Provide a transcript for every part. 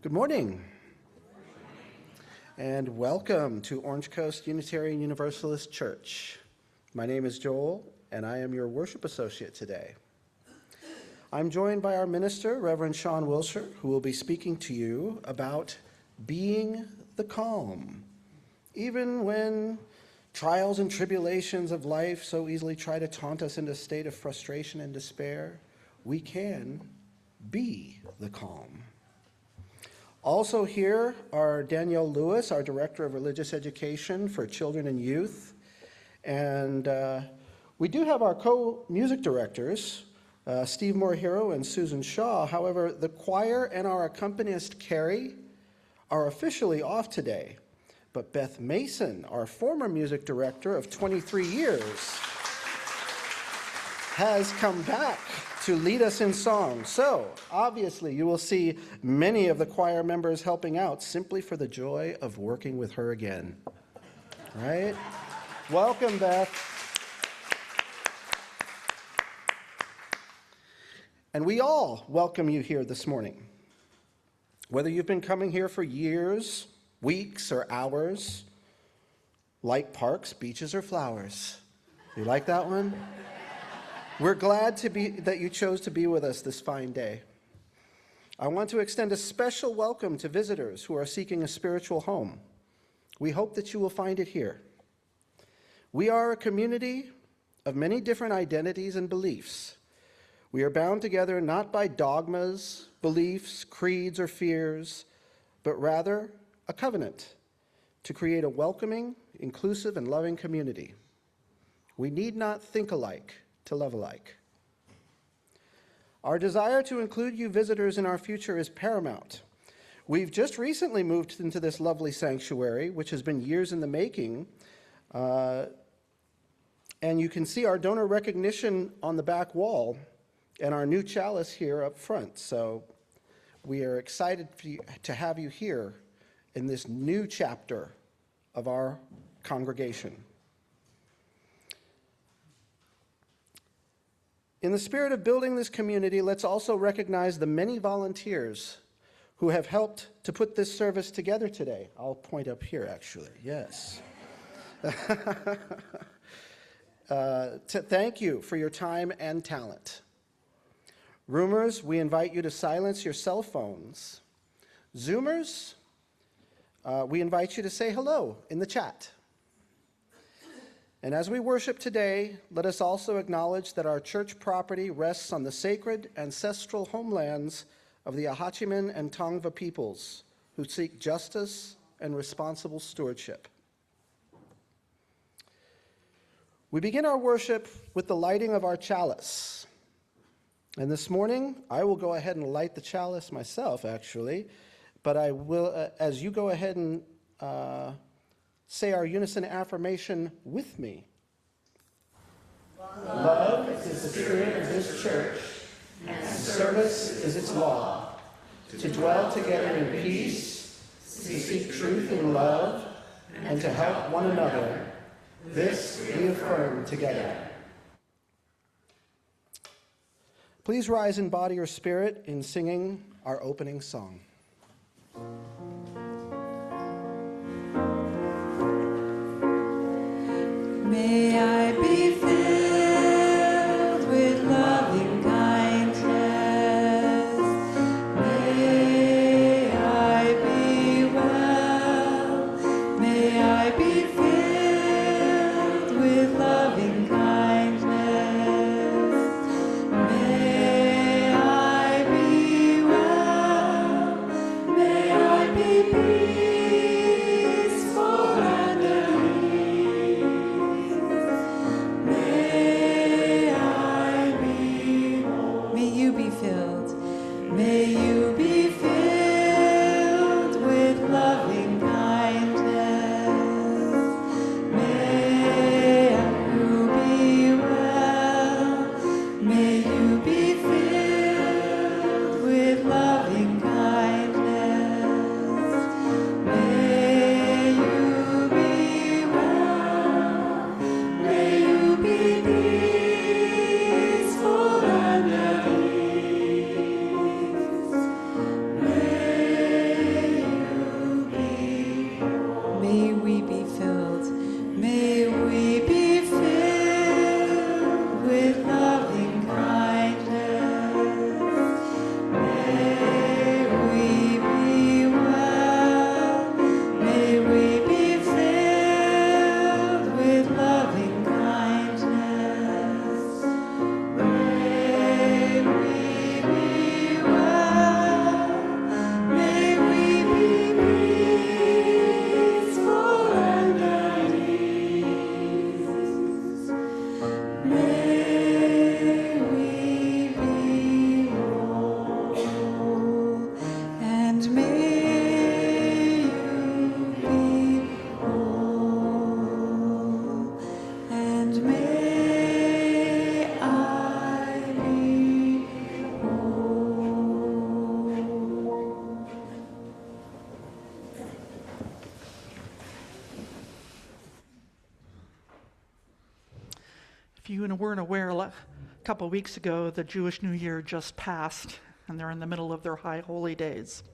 Good morning, and welcome to Orange Coast Unitarian Universalist Church. My name is Joel, and I am your worship associate today. I'm joined by our minister, Reverend Sian Wiltshire, who will be speaking to you about being the calm. Even when trials and tribulations of life so easily try to taunt us into a state of frustration and despair, we can be the calm. Also here are Danielle Lewis, our Director of Religious Education for Children and Youth. And we do have our co-music directors, Steve Morihiro and Susan Shaw. However, the choir and our accompanist, Carrie, are officially off today. But Beth Mason, our former music director of 23 years, has come back to lead us in song. So, obviously, you will see many of the choir members helping out simply for the joy of working with her again. Right? Welcome, Beth. And we all welcome you here this morning. Whether you've been coming here for years, weeks, or hours, like parks, beaches, or flowers. You like that one? We're glad that you chose to be with us this fine day. I want to extend a special welcome to visitors who are seeking a spiritual home. We hope that you will find it here. We are a community of many different identities and beliefs. We are bound together not by dogmas, beliefs, creeds, or fears, but rather a covenant to create a welcoming, inclusive, and loving community. We need not think alike to love alike. Our desire to include you visitors in our future is paramount. We've just recently moved into this lovely sanctuary, which has been years in the making, and you can see our donor recognition on the back wall and our new chalice here up front. So we are excited to have you here in this new chapter of our congregation. In the spirit of building this community, let's also recognize the many volunteers who have helped to put this service together today. I'll point up here, actually. Yes. Thank you for your time and talent. Roomers, we invite you to silence your cell phones. Zoomers, we invite you to say hello in the chat. And as we worship today, let us also acknowledge that our church property rests on the sacred ancestral homelands of the Ahachiman and Tongva peoples who seek justice and responsible stewardship. We begin our worship with the lighting of our chalice. And this morning, I will go ahead and light the chalice myself, actually, but I will, as you go ahead and say our unison affirmation with me. Love is the spirit of this church, and service is its law, to dwell together in peace, to seek truth in love, and to help one another. This we affirm together. Please rise in body or spirit in singing our opening song. May I be filled with loving kindness. May I be well. May I be filled with loving kindness. May I be well. May I be peaceful and at ease. If you weren't aware, a couple of weeks ago, the Jewish New Year just passed, and they're in the middle of their high holy days.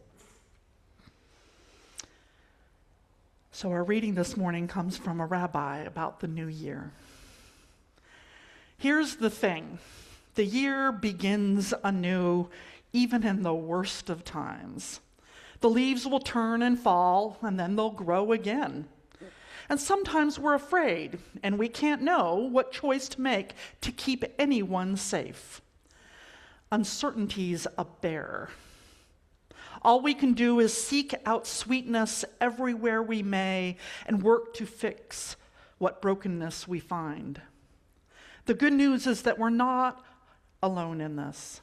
So our reading this morning comes from a rabbi about the new year. Here's the thing. The year begins anew, even in the worst of times. The leaves will turn and fall, and then they'll grow again. And sometimes we're afraid, and we can't know what choice to make to keep anyone safe. Uncertainty's a bear. All we can do is seek out sweetness everywhere we may and work to fix what brokenness we find. The good news is that we're not alone in this.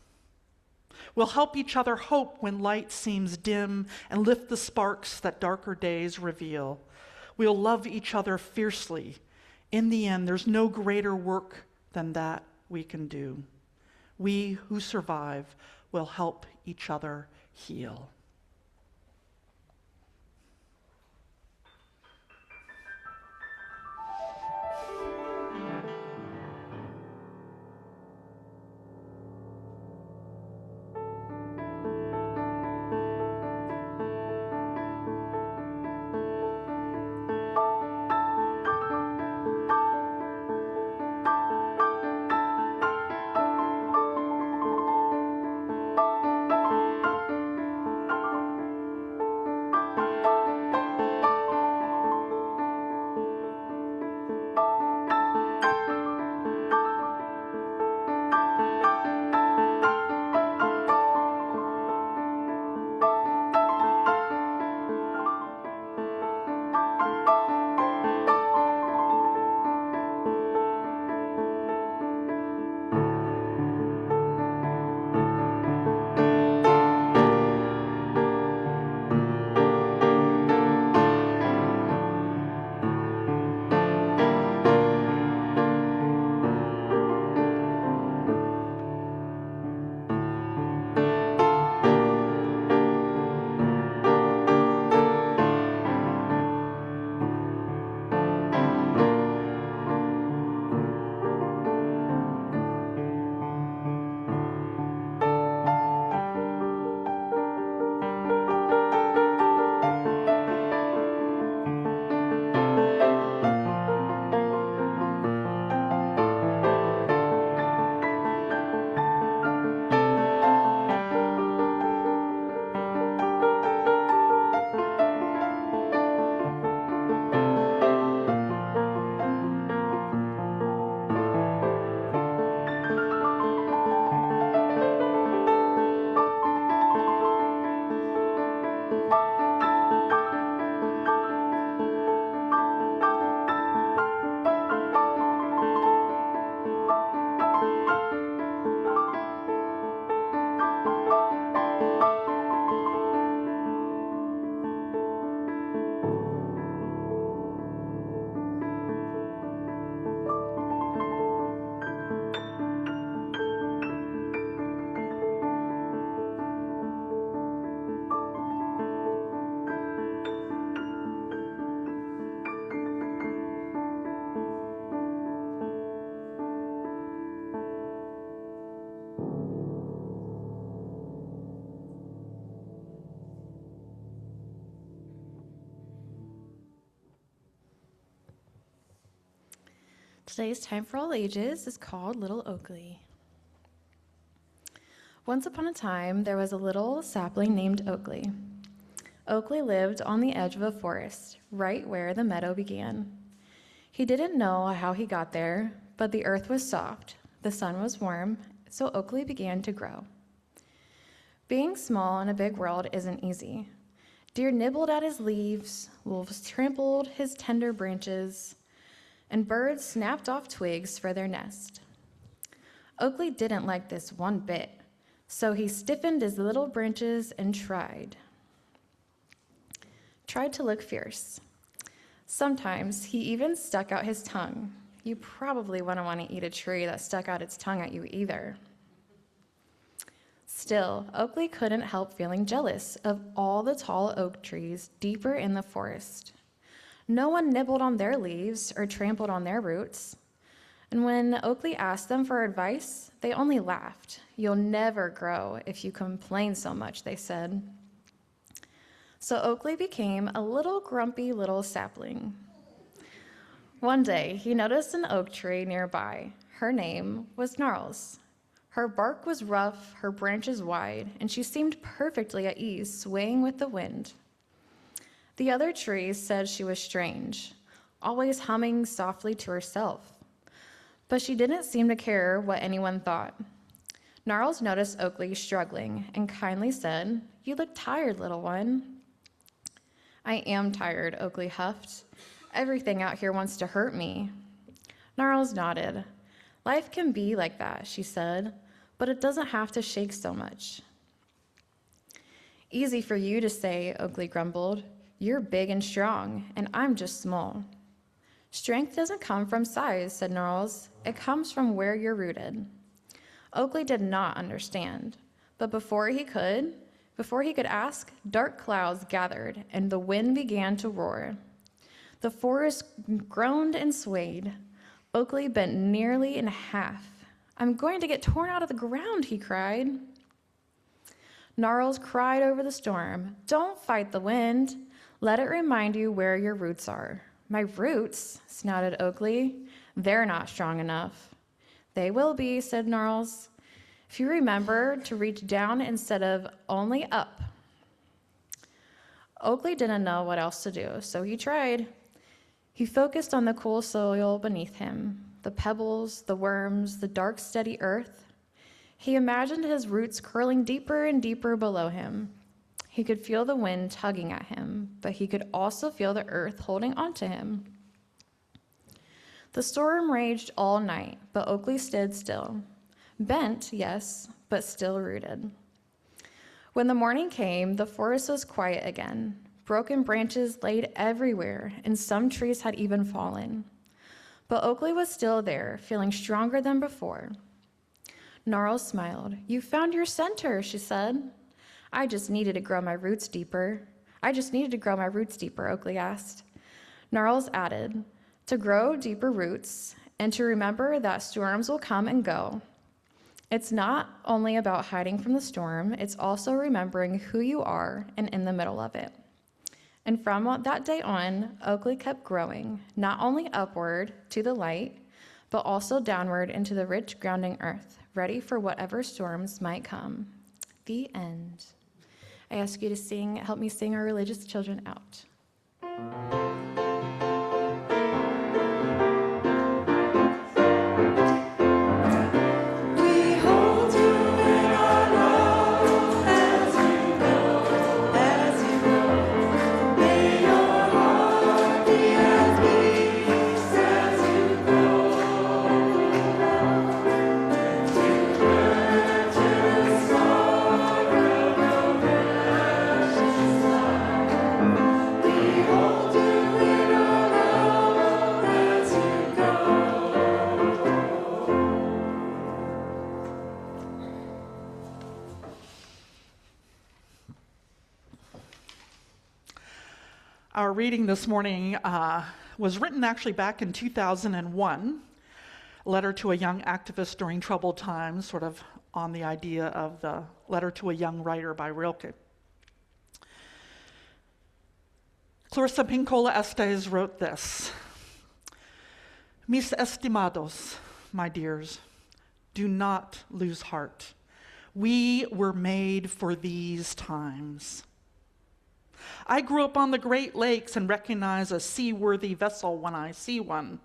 We'll help each other hope when light seems dim and lift the sparks that darker days reveal. We'll love each other fiercely. In the end, there's no greater work than that we can do. We who survive will help each other heal. Today's Time for All Ages is called Little Oakley. Once upon a time, there was a little sapling named Oakley. Oakley lived on the edge of a forest, right where the meadow began. He didn't know how he got there, but the earth was soft, the sun was warm, so Oakley began to grow. Being small in a big world isn't easy. Deer nibbled at his leaves, wolves trampled his tender branches, and birds snapped off twigs for their nest. Oakley didn't like this one bit, so he stiffened his little branches and tried to look fierce. Sometimes he even stuck out his tongue. You probably wouldn't want to eat a tree that stuck out its tongue at you either. Still, Oakley couldn't help feeling jealous of all the tall oak trees deeper in the forest. No one nibbled on their leaves or trampled on their roots. And when Oakley asked them for advice, they only laughed. "You'll never grow if you complain so much," they said. So Oakley became a little grumpy little sapling. One day, he noticed an oak tree nearby. Her name was Gnarls. Her bark was rough, her branches wide, and she seemed perfectly at ease, swaying with the wind. The other trees said she was strange, always humming softly to herself. But she didn't seem to care what anyone thought. Gnarls noticed Oakley struggling and kindly said, "You look tired, little one." "I am tired," Oakley huffed. "Everything out here wants to hurt me." Gnarls nodded. "Life can be like that," she said, "but it doesn't have to shake so much." "Easy for you to say," Oakley grumbled. "You're big and strong, and I'm just small." "Strength doesn't come from size," said Gnarls. "It comes from where you're rooted." Oakley did not understand, but before he could ask, dark clouds gathered, and the wind began to roar. The forest groaned and swayed. Oakley bent nearly in half. "I'm going to get torn out of the ground," he cried. Gnarls cried over the storm, "Don't fight the wind. Let it remind you where your roots are." "My roots?" snouted Oakley. "They're not strong enough." "They will be," said Gnarls, "if you remember to reach down instead of only up." Oakley didn't know what else to do, so he tried. He focused on the cool soil beneath him, the pebbles, the worms, the dark, steady earth. He imagined his roots curling deeper and deeper below him. He could feel the wind tugging at him, but he could also feel the earth holding onto him. The storm raged all night, but Oakley stood still. Bent, yes, but still rooted. When the morning came, the forest was quiet again. Broken branches laid everywhere, and some trees had even fallen. But Oakley was still there, feeling stronger than before. Gnarls smiled. "You found your center," she said. I just needed to grow my roots deeper, Oakley asked. Gnarls added, "To grow deeper roots, and to remember that storms will come and go. It's not only about hiding from the storm, it's also remembering who you are and in the middle of it." And from that day on, Oakley kept growing, not only upward to the light, but also downward into the rich grounding earth, ready for whatever storms might come. The end. I ask you to help me sing our religious children out. Our reading this morning was written actually back in 2001, a letter to a young activist during troubled times, sort of on the idea of the letter to a young writer by Rilke. Clarissa Pinkola Estes wrote this: "Mis estimados, my dears, do not lose heart. We were made for these times. I grew up on the Great Lakes and recognize a seaworthy vessel when I see one.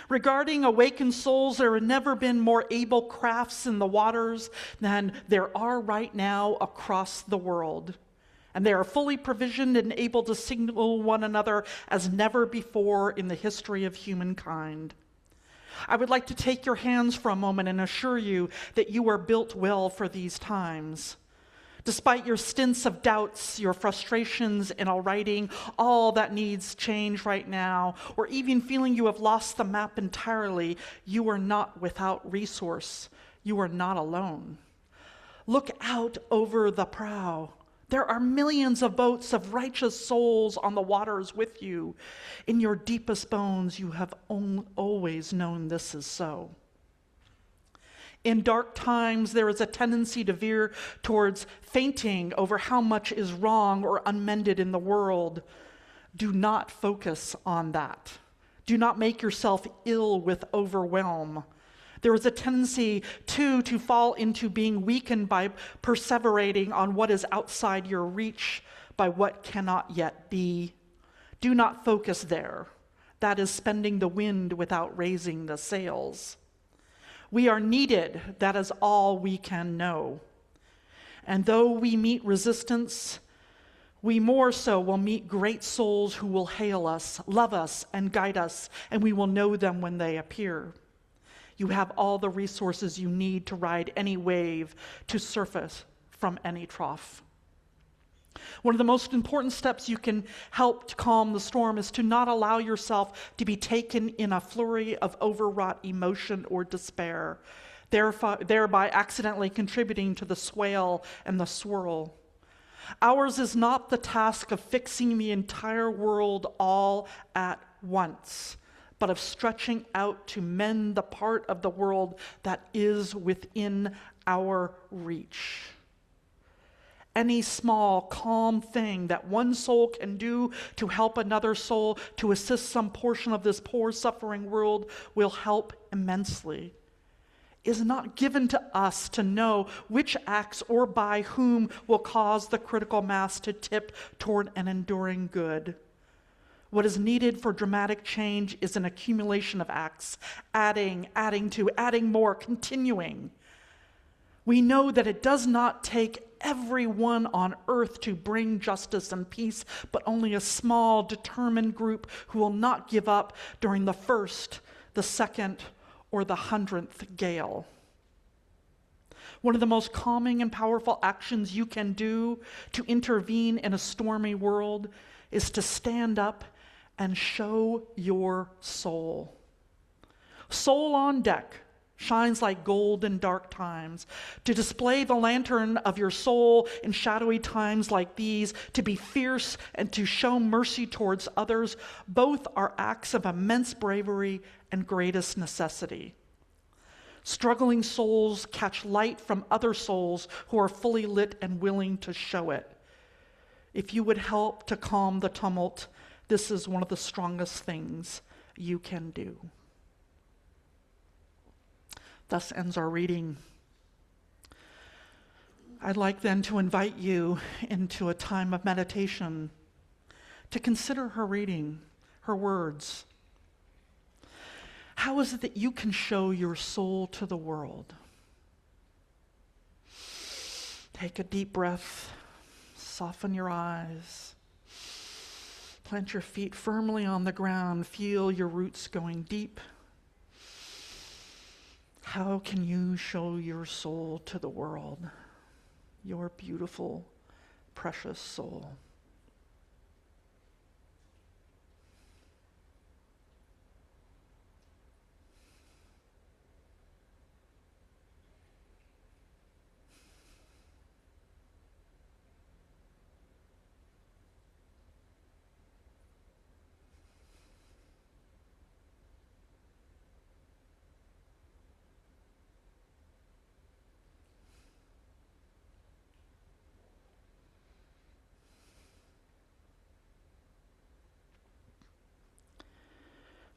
Regarding awakened souls, there have never been more able crafts in the waters than there are right now across the world. And they are fully provisioned and able to signal one another as never before in the history of humankind. I would like to take your hands for a moment and assure you that you are built well for these times. Despite your stints of doubts, your frustrations in all writing, all that needs change right now, or even feeling you have lost the map entirely, you are not without resource. You are not alone. Look out over the prow. There are millions of boats of righteous souls on the waters with you. In your deepest bones, you have always known this is so. In dark times, there is a tendency to veer towards fainting over how much is wrong or unmended in the world. Do not focus on that. Do not make yourself ill with overwhelm. There is a tendency, too, to fall into being weakened by perseverating on what is outside your reach, by what cannot yet be. Do not focus there. That is spending the wind without raising the sails. We are needed. That is all we can know. And though we meet resistance, we more so will meet great souls who will hail us, love us, and guide us, and we will know them when they appear. You have all the resources you need to ride any wave, to surface from any trough. One of the most important steps you can help to calm the storm is to not allow yourself to be taken in a flurry of overwrought emotion or despair, thereby accidentally contributing to the swale and the swirl. Ours is not the task of fixing the entire world all at once, but of stretching out to mend the part of the world that is within our reach. Any small, calm thing that one soul can do to help another soul, to assist some portion of this poor, suffering world, will help immensely. It is not given to us to know which acts or by whom will cause the critical mass to tip toward an enduring good. What is needed for dramatic change is an accumulation of acts, adding more, continuing. We know that it does not take everyone on earth to bring justice and peace, but only a small, determined group who will not give up during the first, the second, or the 100th gale. One of the most calming and powerful actions you can do to intervene in a stormy world is to stand up and show your soul. Soul on deck shines like gold in dark times. To display the lantern of your soul in shadowy times like these, to be fierce and to show mercy towards others, both are acts of immense bravery and greatest necessity. Struggling souls catch light from other souls who are fully lit and willing to show it. If you would help to calm the tumult, this is one of the strongest things you can do. Thus ends our reading. I'd like then to invite you into a time of meditation, to consider her reading, her words. How is it that you can show your soul to the world? Take a deep breath, soften your eyes, plant your feet firmly on the ground, feel your roots going deep. How can you show your soul to the world, your beautiful, precious soul?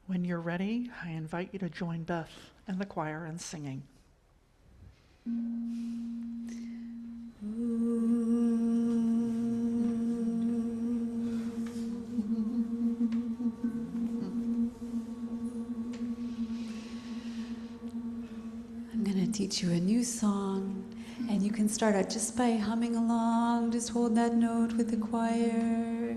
When you're ready, I invite you to join Beth and the choir in singing. I'm going to teach you a new song, and you can start out just by humming along. Just hold that note with the choir.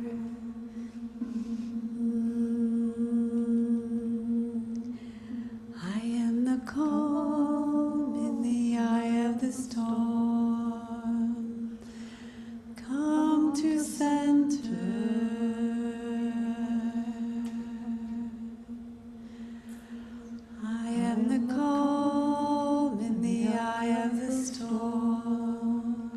I am the calm in the eye of the storm. Come to center. I am the calm in the eye of the storm.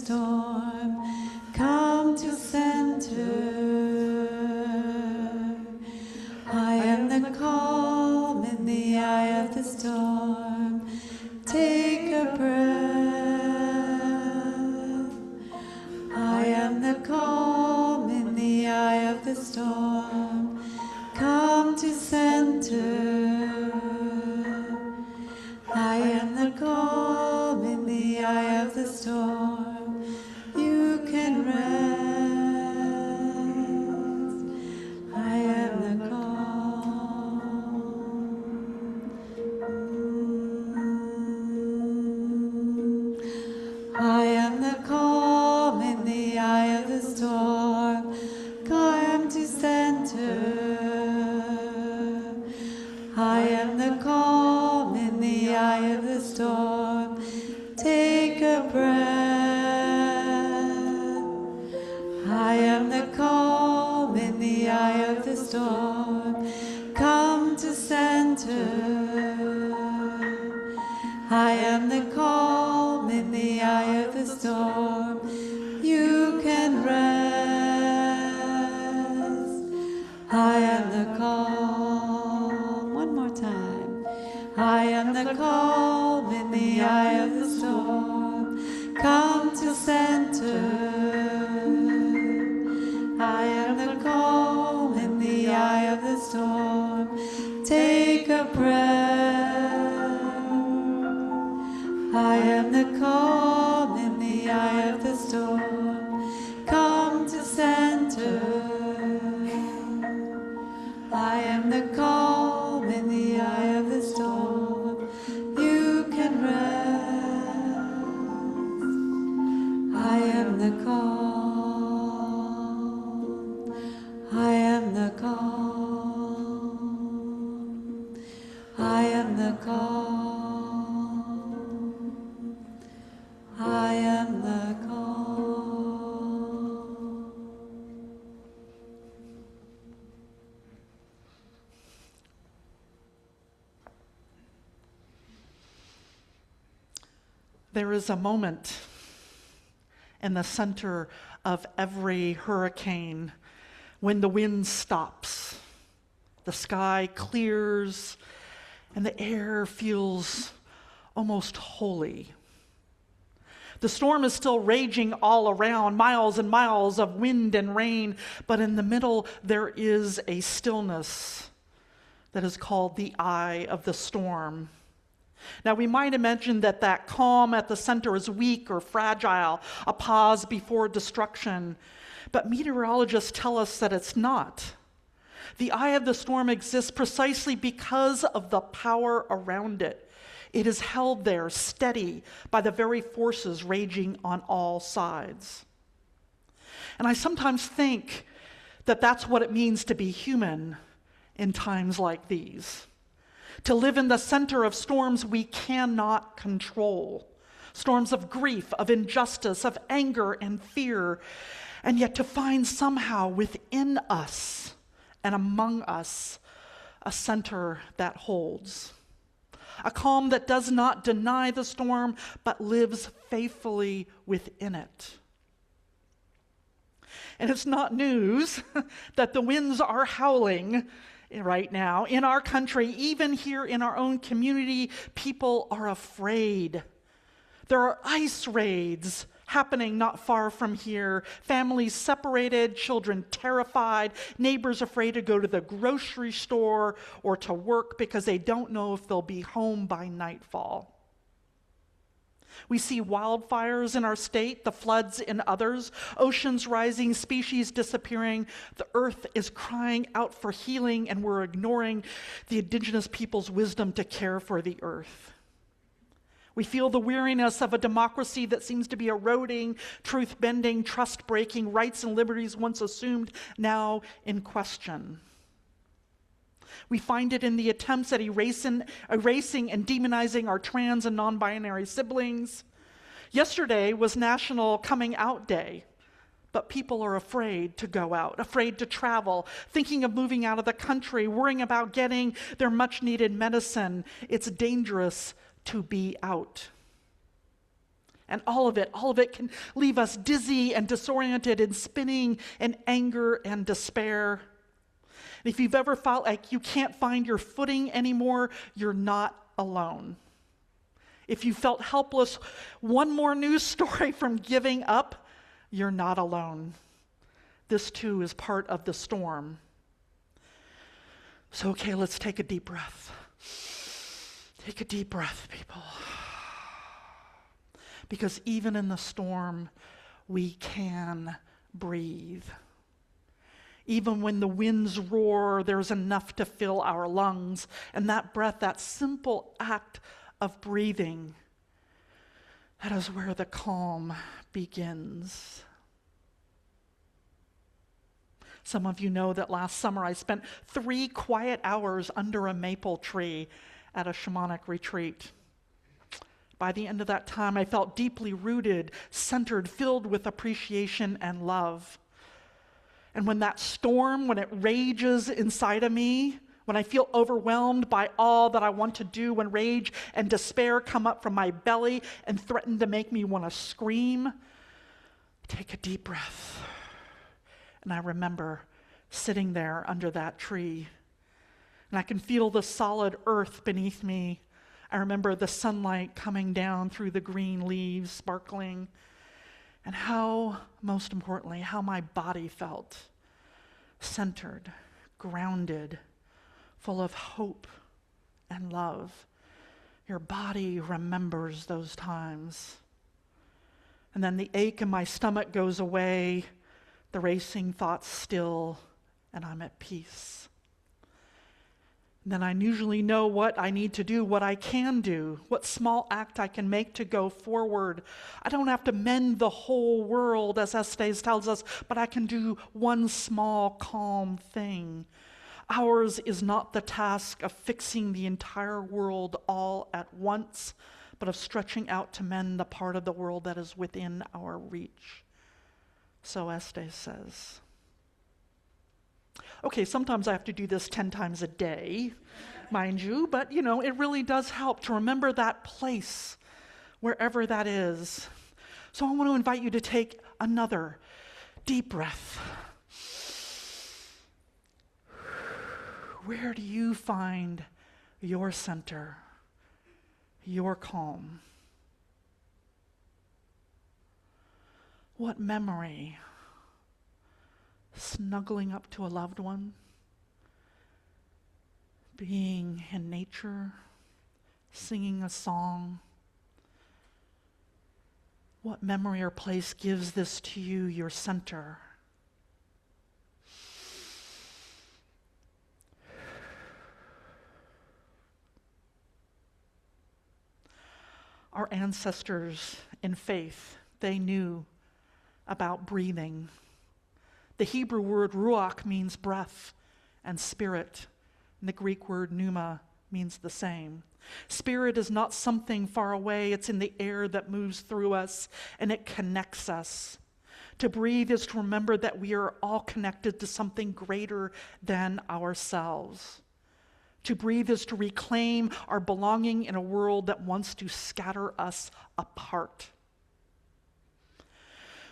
storm, come to center. I am the calm in the eye of the storm. Take a breath. I am the calm in the eye of the storm. Come to center. I am the calm in the eye of the storm. You can rest. I am the calm. I am the calm in the eye of the storm. Come to center. I am the calm in the eye of the storm. Take a breath. I am the calm in the eye of the storm. Come to center. I am the calm in the eye of the storm. You can rest. I am the calm. One more time. I am the calm in the eye of the storm. Come to center. I am the calm in the eye of the storm. Take a breath. I am the calm in the eye of the storm. Come to center. I am the calm in the eye of the storm. You can rest. I am the calm. I am the calm. I am the calm. I am the calm. There is a moment in the center of every hurricane when the wind stops, the sky clears, and the air feels almost holy. The storm is still raging all around, miles and miles of wind and rain, but in the middle there is a stillness that is called the eye of the storm. Now, we might imagine that that calm at the center is weak or fragile, a pause before destruction, but meteorologists tell us that it's not. The eye of the storm exists precisely because of the power around it. It is held there steady by the very forces raging on all sides. And I sometimes think that that's what it means to be human in times like these. To live in the center of storms we cannot control. Storms of grief, of injustice, of anger and fear. And yet to find somehow within us and among us a center that holds. A calm that does not deny the storm, but lives faithfully within it. And it's not news that the winds are howling right now in our country. Even here in our own community, people are afraid. There are ice raids happening not far from here. Families separated, children terrified, neighbors afraid to go to the grocery store or to work because they don't know if they'll be home by nightfall. We see wildfires in our state, the floods in others, oceans rising, species disappearing. The earth is crying out for healing, and we're ignoring the indigenous people's wisdom to care for the earth. We feel the weariness of a democracy that seems to be eroding, truth-bending, trust-breaking, rights and liberties once assumed, now in question. We find it in the attempts at erasing and demonizing our trans and non-binary siblings. Yesterday was National Coming Out Day, but people are afraid to go out, afraid to travel, thinking of moving out of the country, worrying about getting their much-needed medicine. It's dangerous to be out. And all of it can leave us dizzy and disoriented and spinning in anger and despair. And if you've ever felt like you can't find your footing anymore, you're not alone. If you felt helpless, one more news story from giving up, you're not alone. This too is part of the storm. So, okay, let's take a deep breath. Take a deep breath, people. Because even in the storm, we can breathe. Even when the winds roar, there's enough to fill our lungs. And that breath, that simple act of breathing, that is where the calm begins. Some of you know that last summer I spent 3 quiet hours under a maple tree at a shamanic retreat. By the end of that time, I felt deeply rooted, centered, filled with appreciation and love. And when that storm, when it rages inside of me, when I feel overwhelmed by all that I want to do, when rage and despair come up from my belly and threaten to make me want to scream, take a deep breath. And I remember sitting there under that tree, and I can feel the solid earth beneath me. I remember the sunlight coming down through the green leaves, sparkling, and how, most importantly, how my body felt, centered, grounded, full of hope and love. Your body remembers those times. And then the ache in my stomach goes away, the racing thoughts still, and I'm at peace. Then I usually know what I need to do, what I can do, what small act I can make to go forward. I don't have to mend the whole world, as Estes tells us, but I can do one small, calm thing. Ours is not the task of fixing the entire world all at once, but of stretching out to mend the part of the world that is within our reach. So Estes says. Okay, sometimes I have to do this 10 times a day, mind you, but it really does help to remember that place, wherever that is. So I want to invite you to take another deep breath. Where do you find your center, your calm? What memory? Snuggling up to a loved one, being in nature, singing a song. What memory or place gives this to you, your center? Our ancestors in faith, they knew about breathing. The Hebrew word ruach means breath and spirit, and the Greek word pneuma means the same. Spirit is not something far away, it's in the air that moves through us, and it connects us. To breathe is to remember that we are all connected to something greater than ourselves. To breathe is to reclaim our belonging in a world that wants to scatter us apart.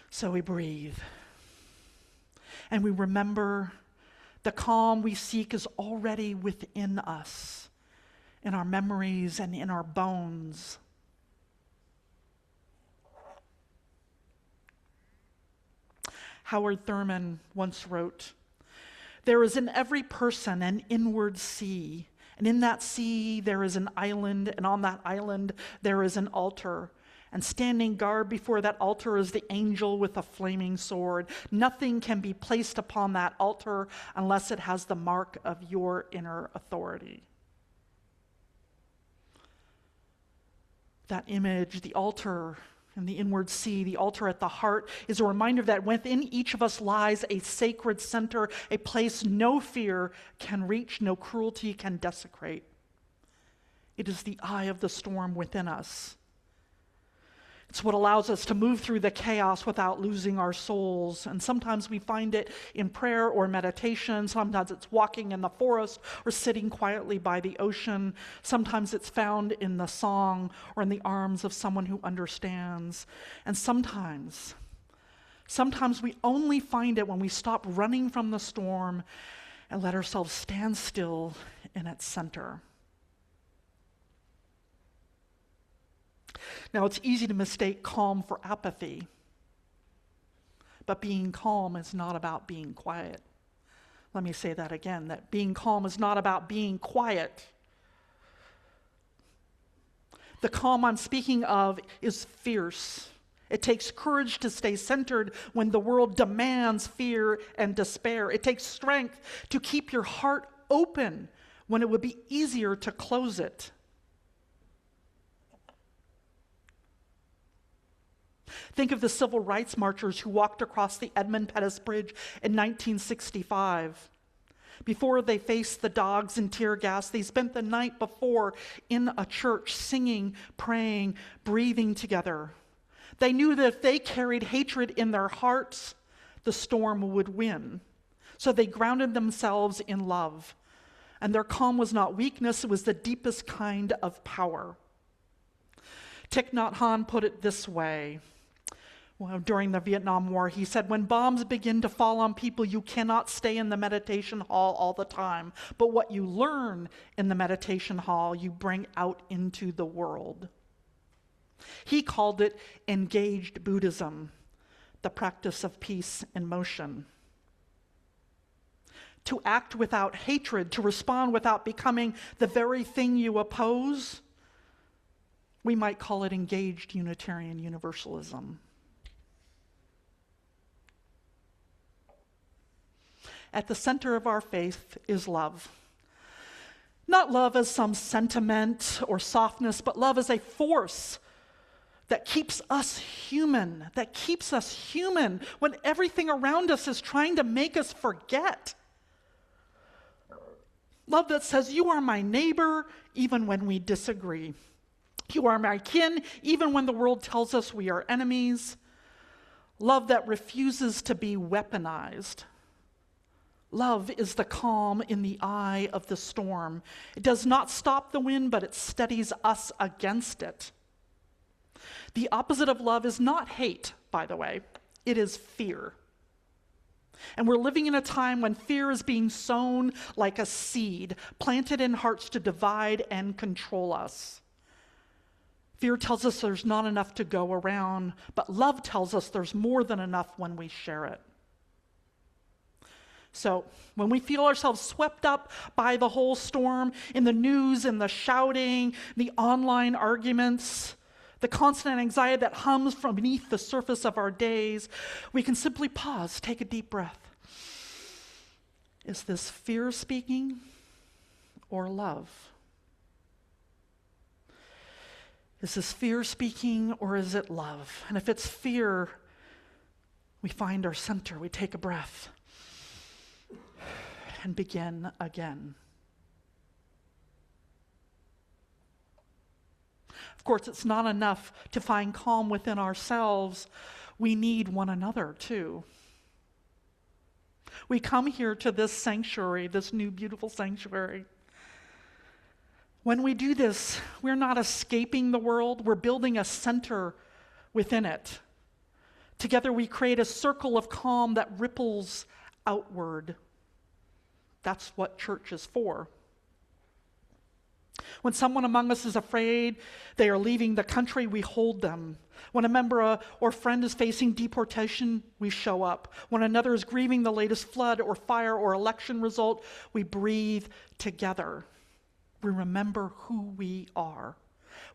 So we breathe. And we remember the calm we seek is already within us, in our memories and in our bones. Howard Thurman once wrote, "There is in every person an inward sea, and in that sea there is an island, and on that island there is an altar. And standing guard before that altar is the angel with a flaming sword. Nothing can be placed upon that altar unless it has the mark of your inner authority." That image, the altar and the inward sea, the altar at the heart, is a reminder that within each of us lies a sacred center, a place no fear can reach, no cruelty can desecrate. It is the eye of the storm within us. It's what allows us to move through the chaos without losing our souls. And sometimes we find it in prayer or meditation. Sometimes it's walking in the forest or sitting quietly by the ocean. Sometimes it's found in the song or in the arms of someone who understands. And sometimes we only find it when we stop running from the storm and let ourselves stand still in its center. Now, it's easy to mistake calm for apathy, but being calm is not about being quiet. Let me say that again, that being calm is not about being quiet. The calm I'm speaking of is fierce. It takes courage to stay centered when the world demands fear and despair. It takes strength to keep your heart open when it would be easier to close it. Think of the civil rights marchers who walked across the Edmund Pettus Bridge in 1965. Before they faced the dogs and tear gas, they spent the night before in a church singing, praying, breathing together. They knew that if they carried hatred in their hearts, the storm would win. So they grounded themselves in love. And their calm was not weakness, it was the deepest kind of power. Thich Nhat Hanh put it this way. Well, during the Vietnam War, he said, when bombs begin to fall on people, you cannot stay in the meditation hall all the time. But what you learn in the meditation hall, you bring out into the world. He called it engaged Buddhism, the practice of peace in motion. To act without hatred, to respond without becoming the very thing you oppose, we might call it engaged Unitarian Universalism. At the center of our faith is love. Not love as some sentiment or softness, but love as a force that keeps us human, when everything around us is trying to make us forget. Love that says, you are my neighbor, even when we disagree. You are my kin, even when the world tells us we are enemies. Love that refuses to be weaponized. Love is the calm in the eye of the storm. It does not stop the wind, but it steadies us against it. The opposite of love is not hate, by the way. It is fear. And we're living in a time when fear is being sown like a seed, planted in hearts to divide and control us. Fear tells us there's not enough to go around, but love tells us there's more than enough when we share it. So when we feel ourselves swept up by the whole storm, in the news, in the shouting, the online arguments, the constant anxiety that hums from beneath the surface of our days, we can simply pause, take a deep breath. Is this fear speaking or love? Is this fear speaking or is it love? And if it's fear, we find our center, we take a breath and begin again. Of course, it's not enough to find calm within ourselves. We need one another too. We come here to this sanctuary, this new beautiful sanctuary. When we do this, we're not escaping the world, we're building a center within it. Together we create a circle of calm that ripples outward. That's what church is for. When someone among us is afraid they are leaving the country, we hold them. When a member or friend is facing deportation, we show up. When another is grieving the latest flood or fire or election result, we breathe together. We remember who we are.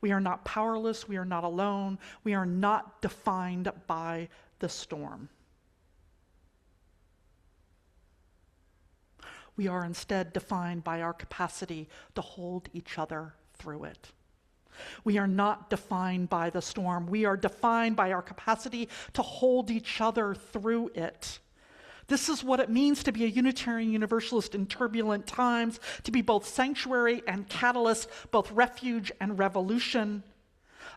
We are not powerless. We are not alone. We are not defined by the storm. We are instead defined by our capacity to hold each other through it. We are not defined by the storm. We are defined by our capacity to hold each other through it. This is what it means to be a Unitarian Universalist in turbulent times, to be both sanctuary and catalyst, both refuge and revolution.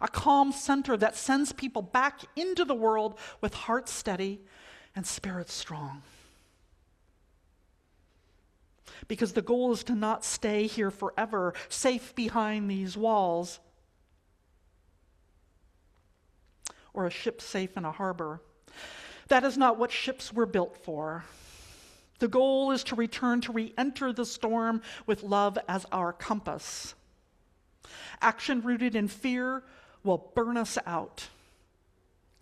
a calm center that sends people back into the world with hearts steady and spirits strong. Because the goal is to not stay here forever, safe behind these walls, or a ship safe in a harbor. That is not what ships were built for. The goal is to return to re-enter the storm with love as our compass. Action rooted in fear will burn us out.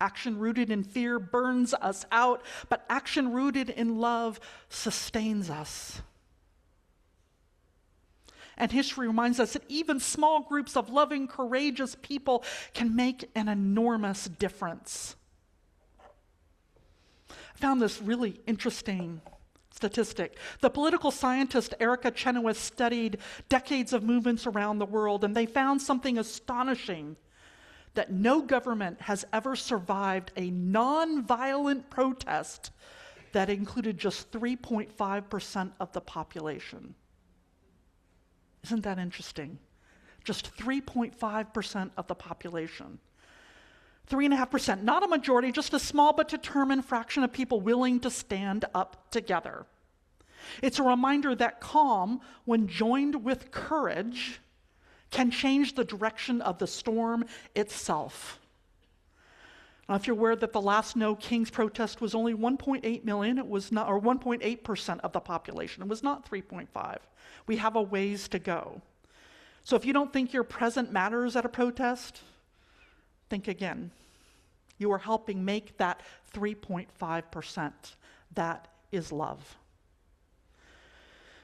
Action rooted in fear burns us out, but action rooted in love sustains us. And history reminds us that even small groups of loving, courageous people can make an enormous difference. I found this really interesting statistic. The political scientist Erica Chenoweth studied decades of movements around the world, and they found something astonishing, that no government has ever survived a non-violent protest that included just 3.5% of the population. Isn't that interesting? Just 3.5% of the population. 3.5%, not a majority, just a small but determined fraction of people willing to stand up together. It's a reminder that calm, when joined with courage, can change the direction of the storm itself. Now, if you're aware that the last No Kings protest was only 1.8 million, it was not, or 1.8% of the population. It was not 3.5. We have a ways to go. So if you don't think your present matters at a protest, think again. You are helping make that 3.5%. That is love.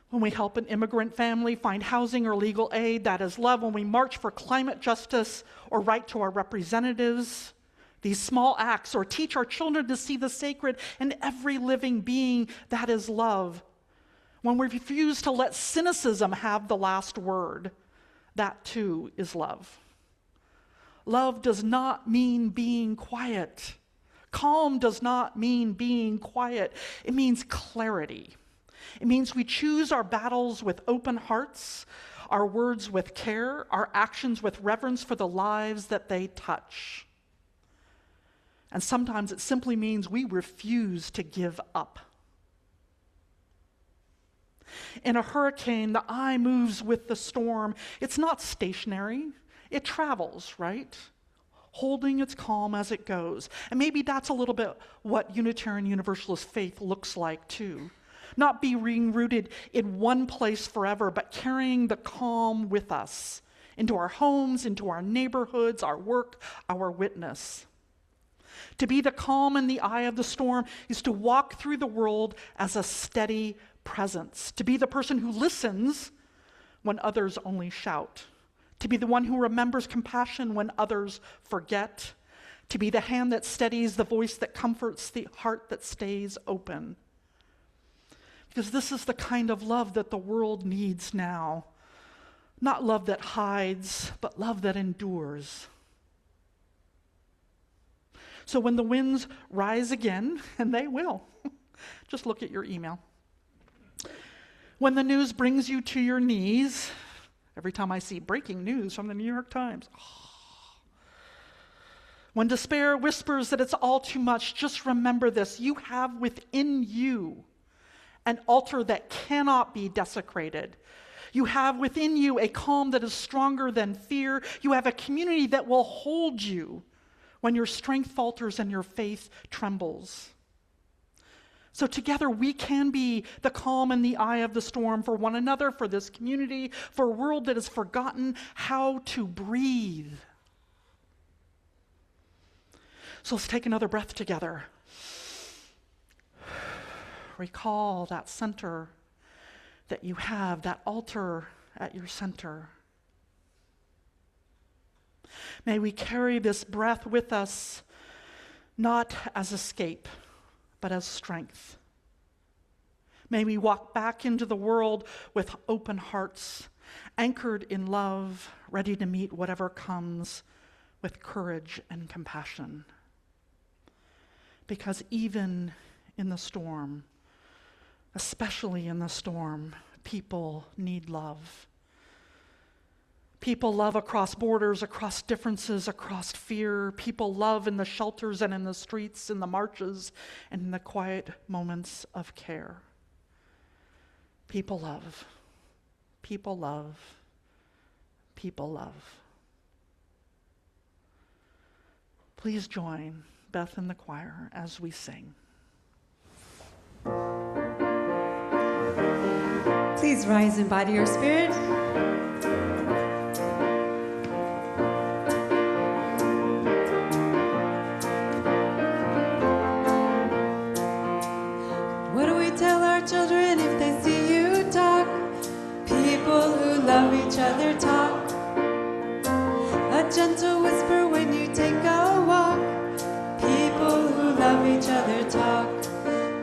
When we help an immigrant family find housing or legal aid, that is love. When we march for climate justice or right to our representatives, these small acts, or teach our children to see the sacred in every living being, that is love. When we refuse to let cynicism have the last word, that too is love. Love does not mean being quiet. Calm does not mean being quiet. It means clarity. It means we choose our battles with open hearts, our words with care, our actions with reverence for the lives that they touch. And sometimes it simply means we refuse to give up. In a hurricane, the eye moves with the storm. It's not stationary. It travels, right? Holding its calm as it goes. And maybe that's a little bit what Unitarian Universalist faith looks like too. Not being rooted in one place forever, but carrying the calm with us into our homes, into our neighborhoods, our work, our witness. To be the calm in the eye of the storm is to walk through the world as a steady presence. To be the person who listens when others only shout. To be the one who remembers compassion when others forget. To be the hand that steadies, the voice that comforts, the heart that stays open. Because this is the kind of love that the world needs now. Not love that hides, but love that endures. So when the winds rise again, and they will, just look at your email. When the news brings you to your knees, every time I see breaking news from the New York Times, when despair whispers that it's all too much, just remember this. You have within you an altar that cannot be desecrated. You have within you a calm that is stronger than fear. You have a community that will hold you when your strength falters and your faith trembles. So together we can be the calm in the eye of the storm for one another, for this community, for a world that has forgotten how to breathe. So let's take another breath together. Recall that center that you have, that altar at your center. May we carry this breath with us, not as escape, but as strength. May we walk back into the world with open hearts, anchored in love, ready to meet whatever comes with courage and compassion. Because even in the storm, especially in the storm, people need love. People love across borders, across differences, across fear. People love in the shelters and in the streets, in the marches, and in the quiet moments of care. People love. People love. People love. Please join Beth and the choir as we sing. Please rise in body or spirit. What do we tell our children if they see you talk? People who love each other talk. A gentle whisper when you take a walk. People who love each other talk.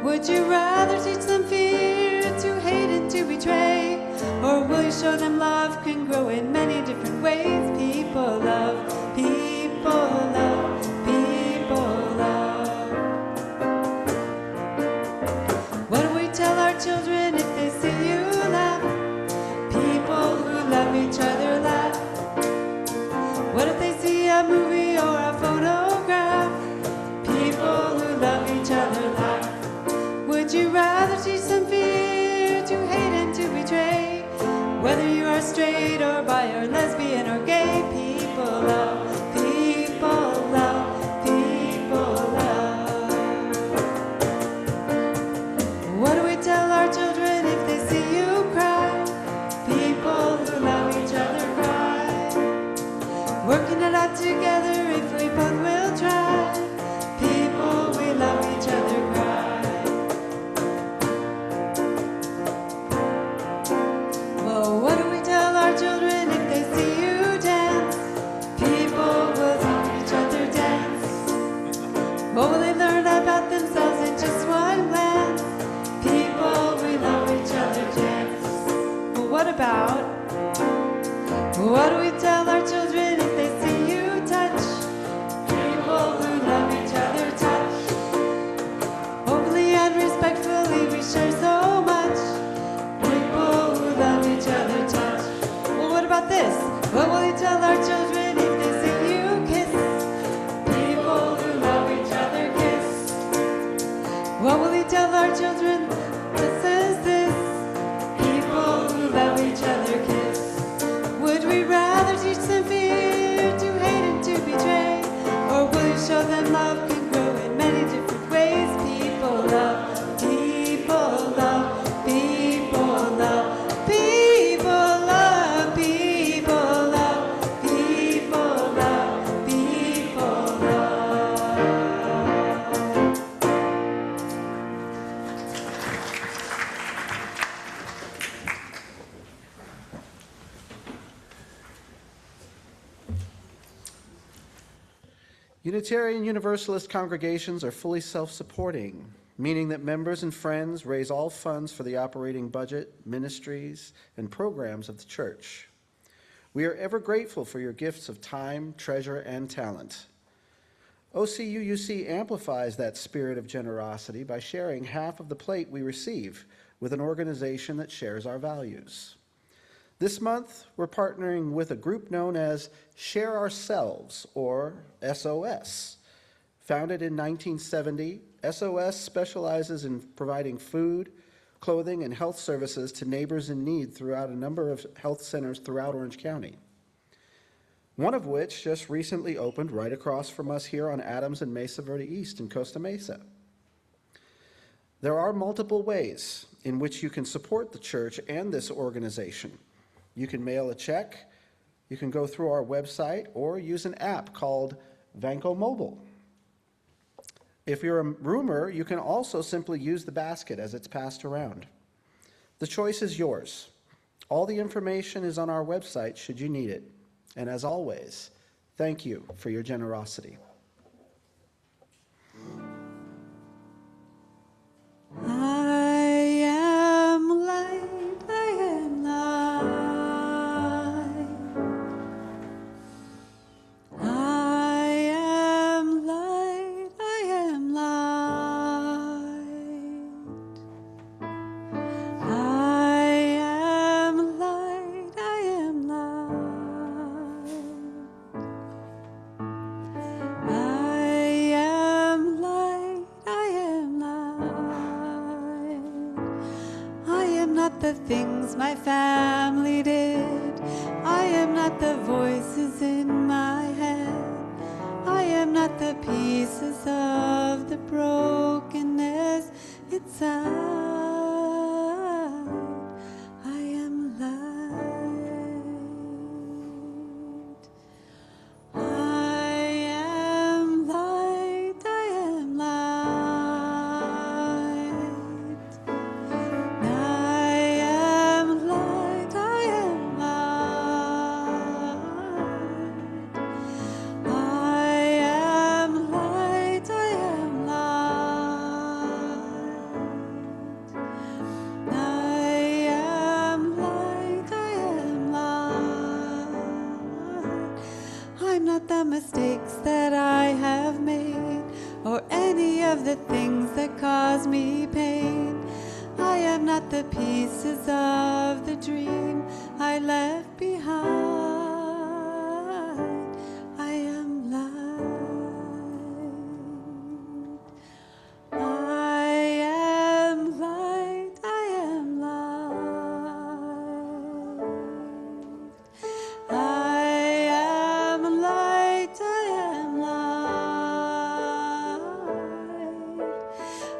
Would you rather teach them fear, to hate and to betray? Or will you show them love can grow in many different ways? People love, people love, people love. What do we tell our children if they see you laugh? People who love each other laugh. What if they see a movie or a photograph? People who love each other laugh. Would you rather teach them fear, to hate and to betray? Whether you are straight or bi or lesbian or gay, people love, people love, people love. What do we tell our children if they see you cry? People who love each other cry. Working it out together if we both will try. People, we love each other cry. Well, what do we tell our children if they see you dance? People will love each other dance. What will they learn about themselves in just one glance? People, we love each other dance. Well, what do we tell our children if they see you touch? People who love each other touch. Openly and respectfully we share so much. People who love each other touch. Well, what about this? What will you tell our children if they see you kiss? People who love each other kiss. What will you tell our children that says this? People who love each other kiss. Would we rather teach them fear, to hate and to betray? Or will you show them love can grow in many different ways? People love, people love, people love, people love, people love, people love, people love. Unitarian Universalist congregations are fully self-supporting, meaning that members and friends raise all funds for the operating budget, ministries, and programs of the church. We are ever grateful for your gifts of time, treasure, and talent. OCUUC amplifies that spirit of generosity by sharing half of the plate we receive with an organization that shares our values. This month, we're partnering with a group known as Share Ourselves, or SOS. Founded in 1970, SOS specializes in providing food, clothing, and health services to neighbors in need throughout a number of health centers throughout Orange County. One of which just recently opened right across from us here on Adams and Mesa Verde East in Costa Mesa. There are multiple ways in which you can support the church and this organization. You can mail a check, you can go through our website, or use an app called Vanco Mobile. If you're a roomer, you can also simply use the basket as it's passed around. The choice is yours. All the information is on our website should you need it. And as always, thank you for your generosity. I am light, I am light. I am light, I am light. I am light, I am light. not the things my family did. I am not the voices in my head. I am not the pieces of the brokenness inside. I am light. I am light. I am light. I am light. I am light. I am light. I am light. I am light. I am light. I'm not the mistakes that I have made, or any of the things that cause me pain. I am not the pieces of the dream I left behind. I am light. I am light. I am light. I am light. I am light.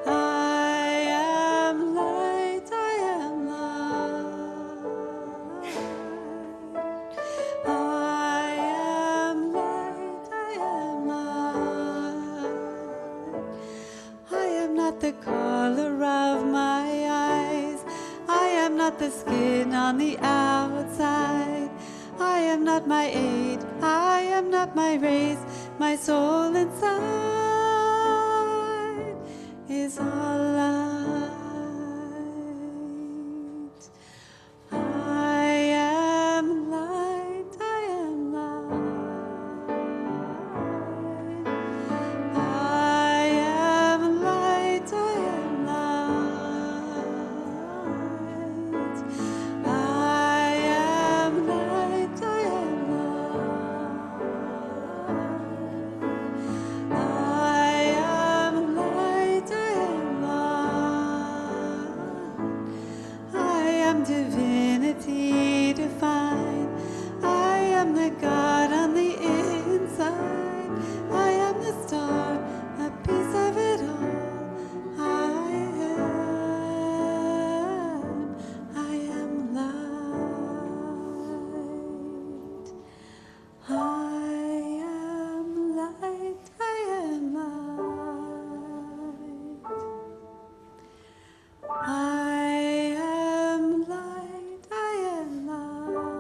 I am light. I am light. I am light. I am light. I am not the color of my eyes. I am not the skin on the outside. I am not my age. I am not my race. My soul inside is all light. I am light. I am light. I am light. I am light. I am light. I am light. I am light. I am light. I am divinity divine. I am the God on the inside. I am the star, a piece of it all. I am light. I am light. I am light. I am light. I am light. I am light.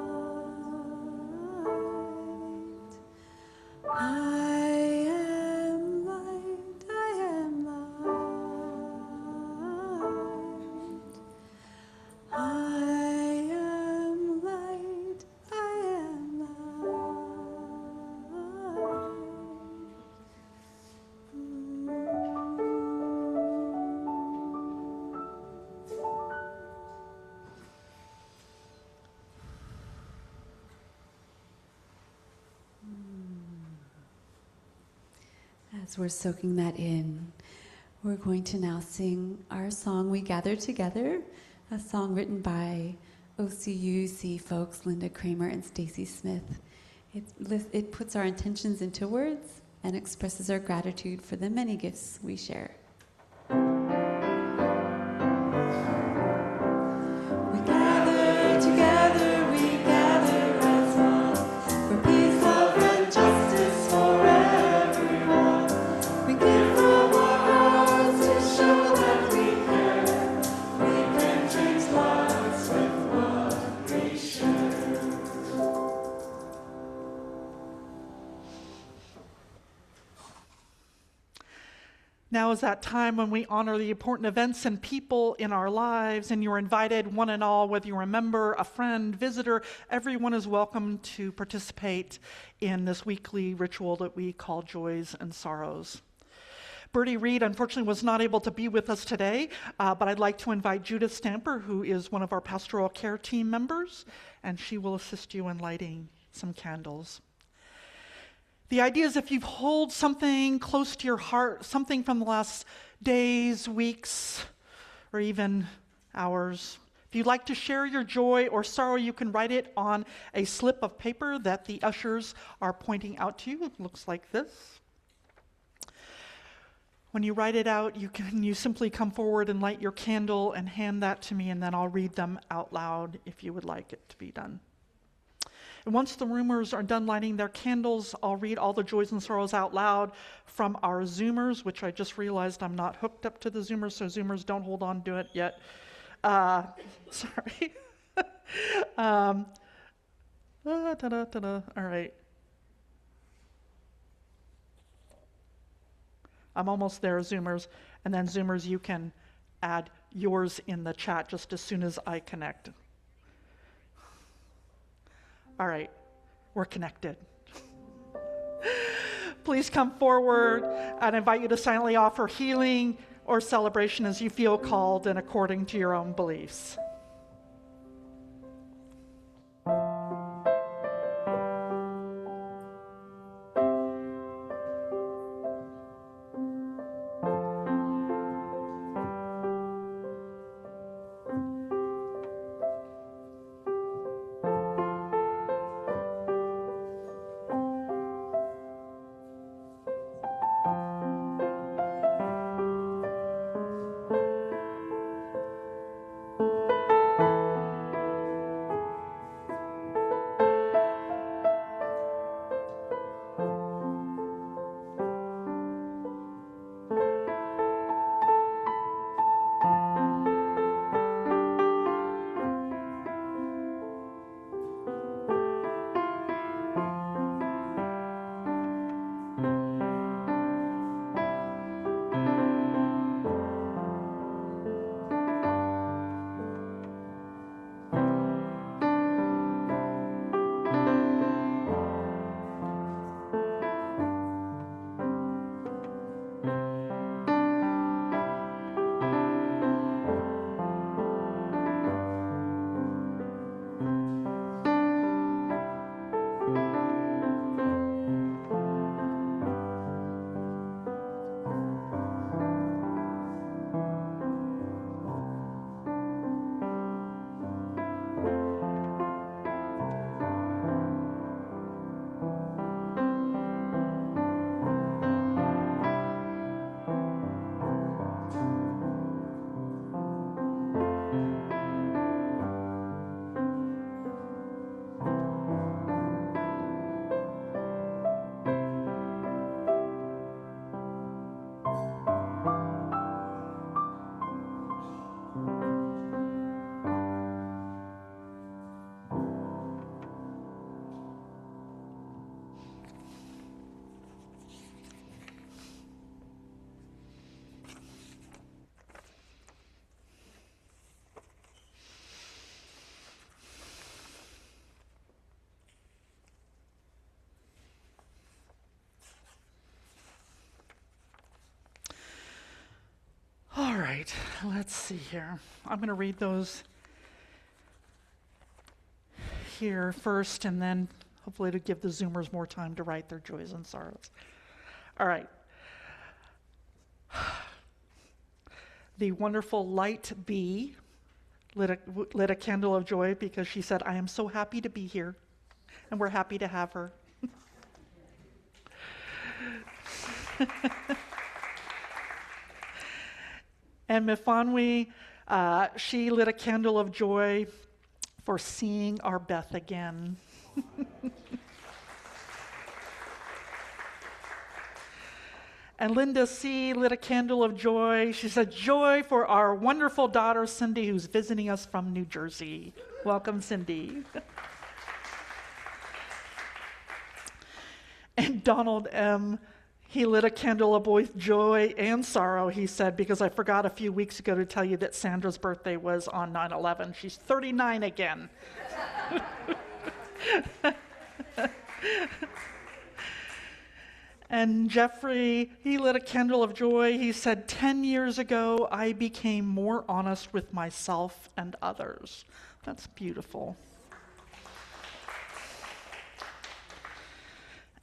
I am light. I am light. I am As we're soaking that in, we're going to now sing our song, We Gather Together, a song written by OCUC folks Linda Kramer and Stacy Smith. It puts our intentions into words and expresses our gratitude for the many gifts we share. We gather together, we gather as one, for peace, love, and justice for everyone. We give from our hearts to show that we care. We can change lives with what we share. Now is that time when we honor the important events and people in our lives, and you're invited, one and all, whether you're a member, a friend, visitor, everyone is welcome to participate in this weekly ritual that we call Joys and Sorrows. Bertie Reed, unfortunately, was not able to be with us today, but I'd like to invite Judith Stamper, who is one of our pastoral care team members, and she will assist you in lighting some candles. The idea is if you hold something close to your heart, something from the last days, weeks, or even hours, If you'd like to share your joy or sorrow, you can write it on a slip of paper that the ushers are pointing out to you. It looks like this. When you write it out, you simply come forward and light your candle and hand that to me, and then I'll read them out loud if you would like it to be done. And once the roomers are done lighting their candles, I'll read all the joys and sorrows out loud from our Zoomers, which I just realized I'm not hooked up to the Zoomers, so Zoomers, don't hold on to it yet. Sorry. All right. I'm almost there, Zoomers. And then Zoomers, you can add yours in the chat just as soon as I connect. All right, we're connected. Please come forward. I'd invite you to silently offer healing or celebration as you feel called and according to your own beliefs. All right, let's see here. I'm going to read those here first, and then hopefully to give the Zoomers more time to write their joys and sorrows. All right. The wonderful Light B lit a candle of joy because she said, "I am so happy to be here," and we're happy to have her. And Mifanwi, she lit a candle of joy for seeing our Beth again. And Linda C. lit a candle of joy. She said, "Joy for our wonderful daughter, Cindy, who's visiting us from New Jersey." Welcome, Cindy. And Donald M., he lit a candle of both joy and sorrow, he said, because I forgot a few weeks ago to tell you that Sandra's birthday was on 9/11. She's 39 again. And Jeffrey, he lit a candle of joy. He said, 10 years ago, I became more honest with myself and others. That's beautiful.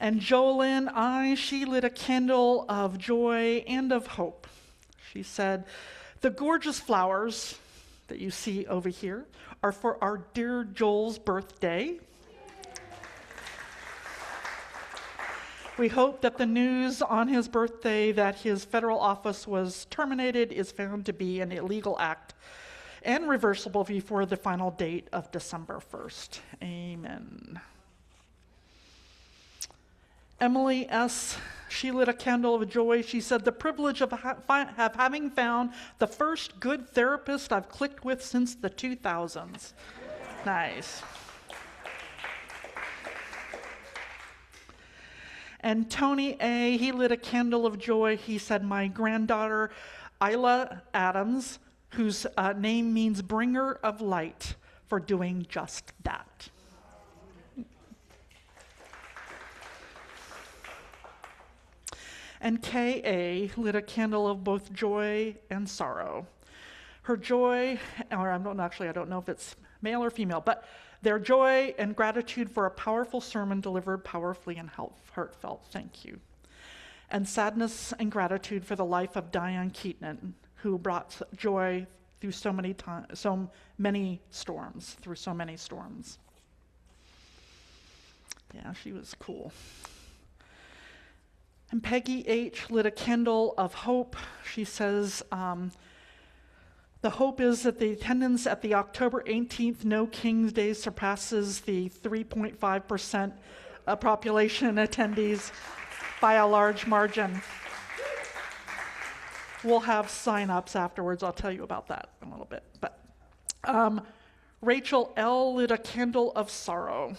And Jolyn, she lit a candle of joy and of hope. She said, the gorgeous flowers that you see over here are for our dear Joel's birthday. We hope that the news on his birthday that his federal office was terminated is found to be an illegal act and reversible before the final date of December 1st. Amen. Emily S., she lit a candle of joy. She said, the privilege of having found the first good therapist I've clicked with since the 2000s. Nice. And Tony A., he lit a candle of joy. He said, my granddaughter, Isla Adams, whose name means bringer of light, for doing just that. And K.A. lit a candle of both joy and sorrow. Her joy, or I don't know if it's male or female, but their joy and gratitude for a powerful sermon delivered powerfully and heartfelt. Thank you. And sadness and gratitude for the life of Diane Keaton, who brought joy through so many storms. Yeah, she was cool. And Peggy H. lit a candle of hope. She says, the hope is that the attendance at the October 18th No King's Day surpasses the 3.5% population attendees by a large margin. We'll have sign-ups afterwards. I'll tell you about that in a little bit. But Rachel L. lit a candle of sorrow.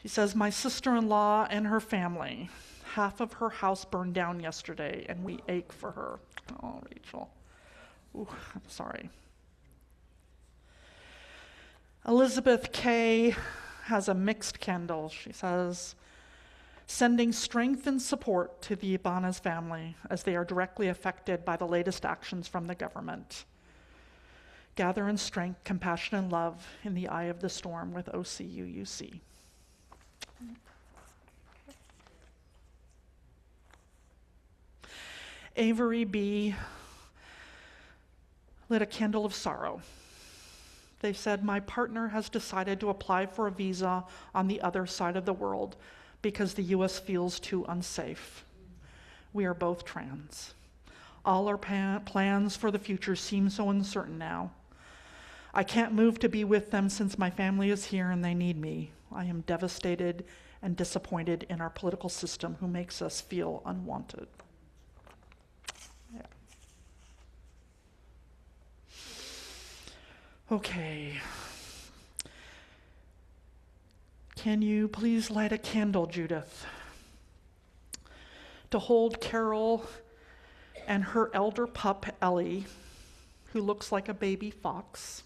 She says, my sister-in-law and her family, half of her house burned down yesterday, and we ache for her. Oh, Rachel. Ooh, I'm sorry. Elizabeth K. has a mixed candle. She says, sending strength and support to the Ibanez family as they are directly affected by the latest actions from the government. Gather in strength, compassion, and love in the eye of the storm with OCUUC. Avery B. lit a candle of sorrow. They said, my partner has decided to apply for a visa on the other side of the world because the U.S. feels too unsafe. We are both trans. All our plans for the future seem so uncertain now. I can't move to be with them since my family is here and they need me. I am devastated and disappointed in our political system who makes us feel unwanted. Yeah. Okay. Can you please light a candle, Judith, to hold Carol and her elder pup, Ellie, who looks like a baby fox,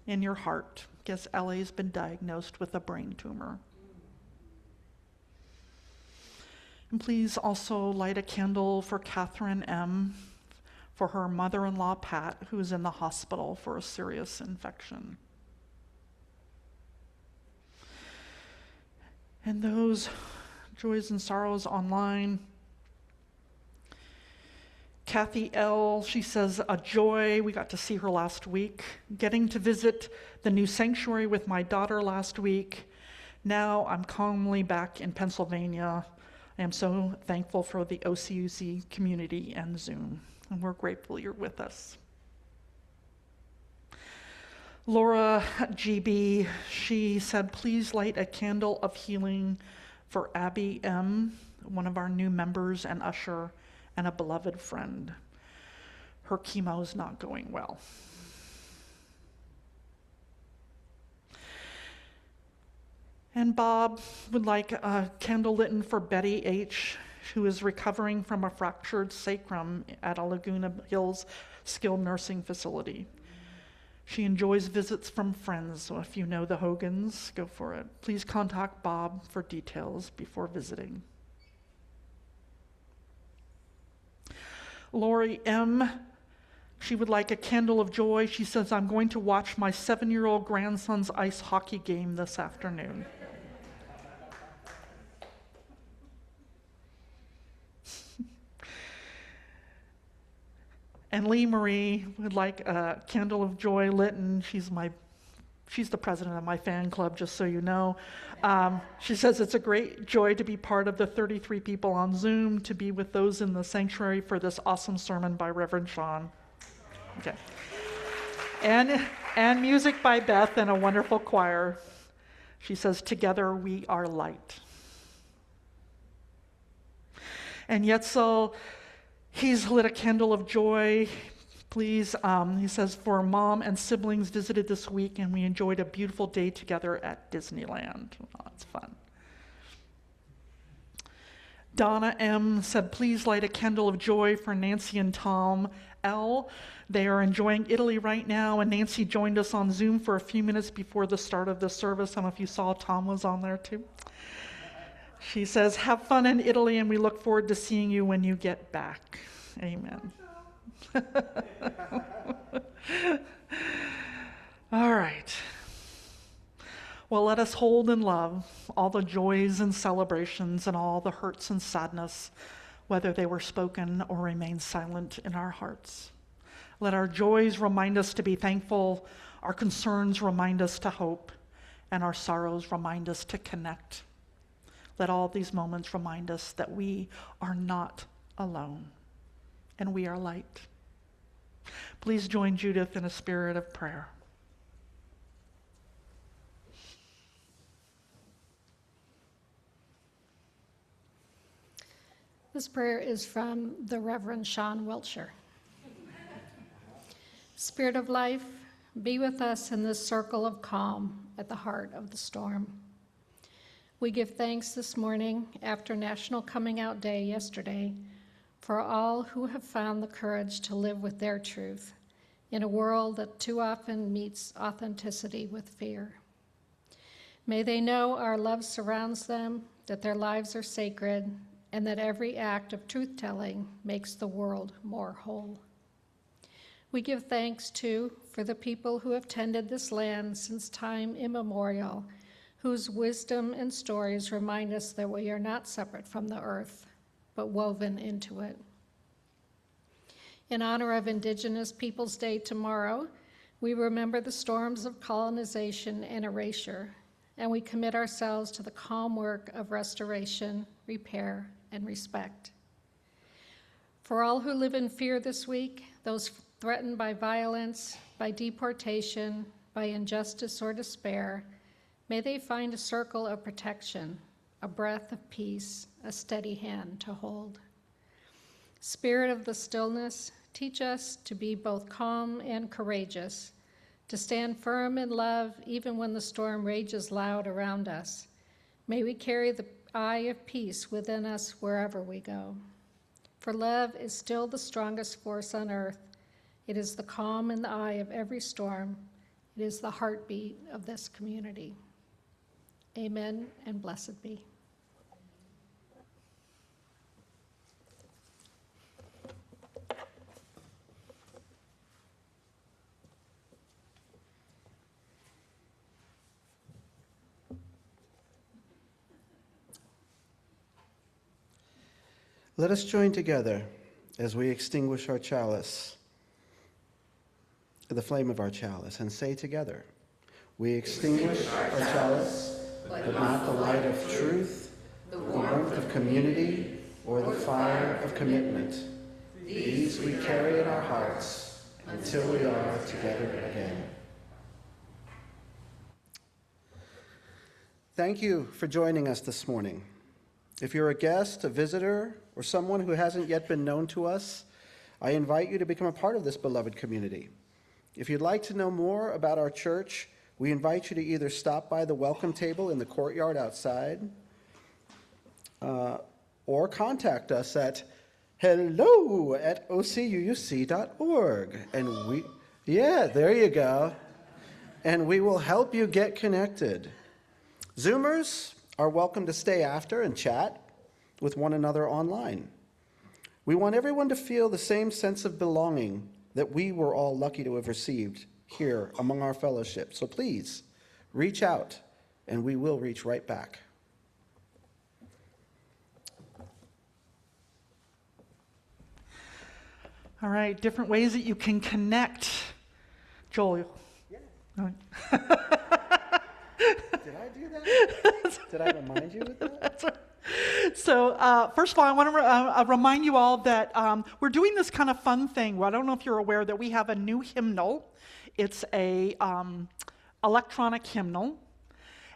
in your heart, because Ellie's been diagnosed with a brain tumor. And please also light a candle for Catherine M., for her mother-in-law, Pat, who is in the hospital for a serious infection. And those joys and sorrows online. Kathy L., she says, a joy. We got to see her last week. Getting to visit the new sanctuary with my daughter last week. Now I'm calmly back in Pennsylvania. I am so thankful for the OCUC community and Zoom. And we're grateful you're with us. Laura GB, she said, please light a candle of healing for Abby M., one of our new members and usher, and a beloved friend. Her chemo is not going well. And Bob would like a candle lit for Betty H., who is recovering from a fractured sacrum at a Laguna Hills skilled nursing facility. She enjoys visits from friends, so if you know the Hogans, go for it. Please contact Bob for details before visiting. Lori M., she would like a candle of joy. She says, I'm going to watch my 7-year-old grandson's ice hockey game this afternoon. And Lee Marie would like a candle of joy lit, and she's the president of my fan club, just so you know. She says it's a great joy to be part of the 33 people on Zoom, to be with those in the sanctuary for this awesome sermon by Reverend Sean. Okay. And music by Beth and a wonderful choir. She says, together we are light. And Yetzel, he's lit a candle of joy. Please, he says, for mom and siblings visited this week, and we enjoyed a beautiful day together at Disneyland. Oh, that's fun. Donna M. said, please light a candle of joy for Nancy and Tom L. They are enjoying Italy right now, and Nancy joined us on Zoom for a few minutes before the start of the service. I don't know if you saw Tom was on there too. She says, have fun in Italy, and we look forward to seeing you when you get back. Amen. All right. Well, let us hold in love all the joys and celebrations and all the hurts and sadness, whether they were spoken or remain silent in our hearts. Let our joys remind us to be thankful, our concerns remind us to hope, and our sorrows remind us to connect. Let all these moments remind us that we are not alone, and we are light. Please join Judith in a spirit of prayer. This prayer is from the Reverend Sian Wiltshire. Spirit of life, be with us in this circle of calm at the heart of the storm. We give thanks this morning, after National Coming Out Day yesterday, for all who have found the courage to live with their truth in a world that too often meets authenticity with fear. May they know our love surrounds them, that their lives are sacred, and that every act of truth-telling makes the world more whole. We give thanks, too, for the people who have tended this land since time immemorial, whose wisdom and stories remind us that we are not separate from the earth, but woven into it. In honor of Indigenous Peoples' Day tomorrow, we remember the storms of colonization and erasure, and we commit ourselves to the calm work of restoration, repair, and respect. For all who live in fear this week, those threatened by violence, by deportation, by injustice or despair, may they find a circle of protection, a breath of peace, a steady hand to hold. Spirit of the stillness, teach us to be both calm and courageous, to stand firm in love even when the storm rages loud around us. May we carry the eye of peace within us wherever we go. For love is still the strongest force on earth. It is the calm in the eye of every storm. It is the heartbeat of this community. Amen and blessed be. Let us join together as we extinguish our chalice, the flame of our chalice, and say together, we extinguish our chalice, but not the light of truth, the warmth of community, or the fire of commitment. These we carry in our hearts until we are together again. Thank you for joining us this morning. If you're a guest, a visitor, or someone who hasn't yet been known to us, I invite you to become a part of this beloved community. If you'd like to know more about our church, we invite you to either stop by the welcome table in the courtyard outside, or contact us at hello@ocuuc.org. And there you go. And we will help you get connected. Zoomers are welcome to stay after and chat with one another online. We want everyone to feel the same sense of belonging that we were all lucky to have received here among our fellowship. So please, reach out, and we will reach right back. All right, different ways that you can connect. Joel. Yeah. All right. Did I do that? Did I remind you with that? So first of all, I want to remind you all that we're doing this kind of fun thing. Well, I don't know if you're aware that we have a new hymnal. It's a electronic hymnal,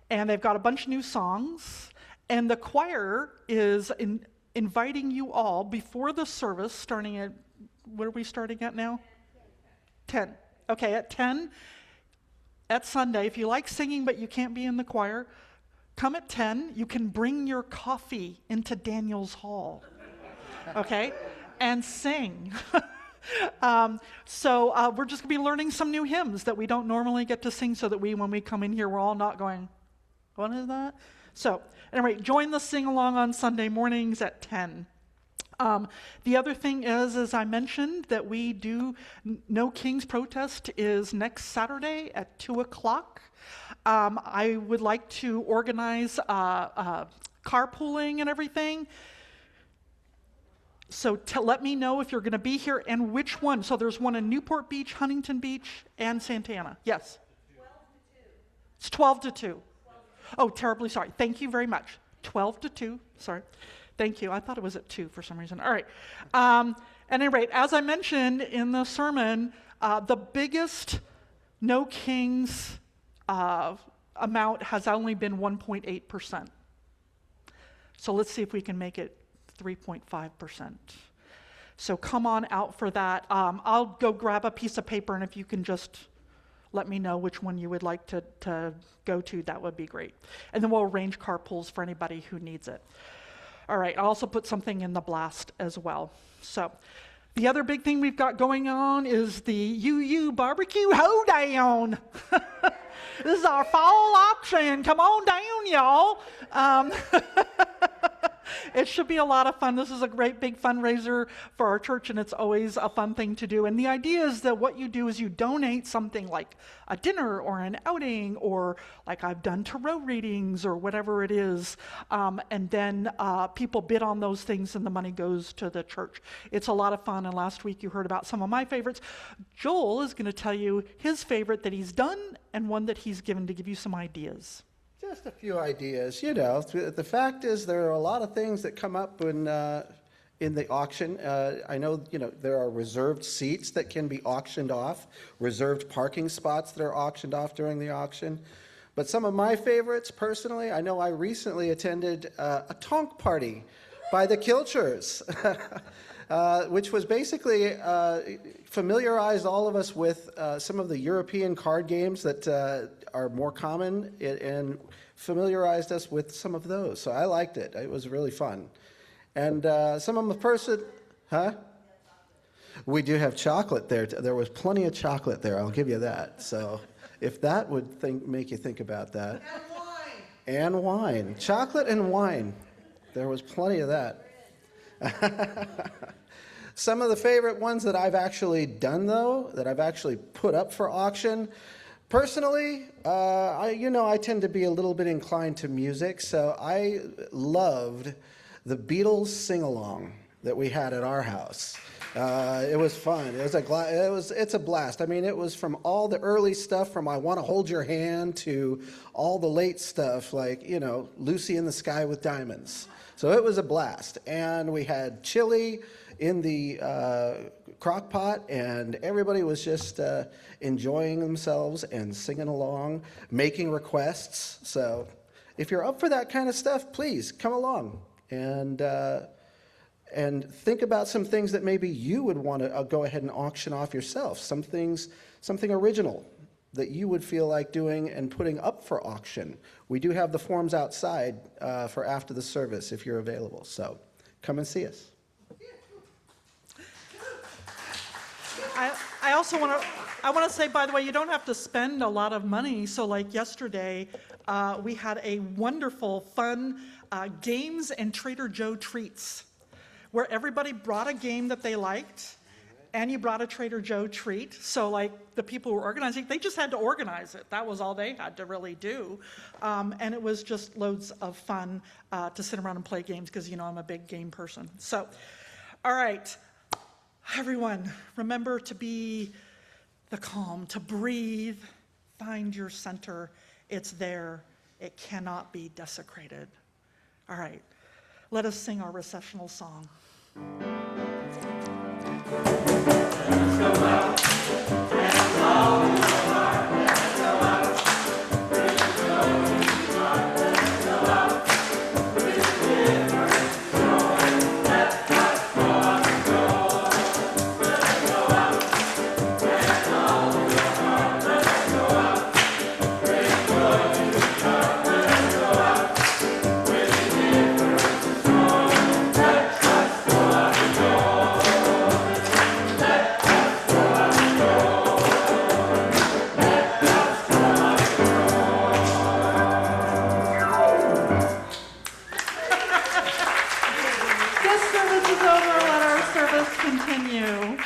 and they've got a bunch of new songs. And the choir is inviting you all before the service, starting at, what are we starting at now? 10. Okay, at 10 at Sunday. If you like singing but you can't be in the choir, come at 10. You can bring your coffee into Daniel's Hall, okay, and sing. So we're just going to be learning some new hymns that we don't normally get to sing, so that when we come in here, we're all not going, what is that? So anyway, join the sing-along on Sunday mornings at 10. The other thing is, as I mentioned, that we do No King's Protest is next Saturday at 2 o'clock. I would like to organize carpooling and everything. So let me know if you're going to be here and which one. So there's one in Newport Beach, Huntington Beach, and Santana. Yes? 12 to 2. It's 12 to 2. Oh, terribly sorry. Thank you very much. 12 to 2. Sorry. Thank you. I thought it was at 2 for some reason. All right. At any rate, as I mentioned in the sermon, the biggest No Kings amount has only been 1.8%. So let's see if we can make it 3.5%. So come on out for that. I'll go grab a piece of paper, and if you can just let me know which one you would like to go to, that would be great. And then we'll arrange carpools for anybody who needs it. All right, I'll also put something in the blast as well. So the other big thing we've got going on is the UU Barbecue Hoedown. This is our fall auction. Come on down, y'all. It should be a lot of fun. This is a great big fundraiser for our church, and it's always a fun thing to do. And the idea is that what you do is you donate something like a dinner or an outing, or like I've done tarot readings or whatever it is, and then people bid on those things and the money goes to the church. It's a lot of fun, and last week you heard about some of my favorites. Joel is going to tell you his favorite that he's done and one that he's given to give you some ideas. Just a few ideas. You know, the fact is there are a lot of things that come up in the auction. I know, there are reserved seats that can be auctioned off, reserved parking spots that are auctioned off during the auction. But some of my favorites, personally, I know I recently attended a tonk party by the Kilchers, which was basically familiarized all of us with some of the European card games that are more common, and familiarized us with some of those. So I liked it. It was really fun. And some of the person, huh? We do have chocolate there. There was plenty of chocolate there, I'll give you that. So if that would make you think about that. And wine. And wine. Chocolate and wine. There was plenty of that. Some of the favorite ones that I've actually done, though, that I've actually put up for auction, personally, I tend to be a little bit inclined to music, so I loved the Beatles sing-along that we had at our house. It was fun. It's a blast. I mean, it was from all the early stuff, from I Want to Hold Your Hand, to all the late stuff like, Lucy in the Sky with Diamonds. So it was a blast. And we had chili in the crock pot, and everybody was just enjoying themselves and singing along, making requests. So if you're up for that kind of stuff, please come along and think about some things that maybe you would want to go ahead and auction off yourself, something original that you would feel like doing and putting up for auction. We do have the forms outside for after the service if you're available, so come and see us. I also want to say, by the way, you don't have to spend a lot of money. So like yesterday, we had a wonderful, fun games and Trader Joe treats, where everybody brought a game that they liked, and you brought a Trader Joe treat. So like the people who were organizing, they just had to organize it. That was all they had to really do. And it was just loads of fun to sit around and play games, because I'm a big game person. So, all right. Everyone, remember to be the calm, to breathe, find your center. It's there. It cannot be desecrated. All right, let us sing our recessional song. This service is over. Let our service continue.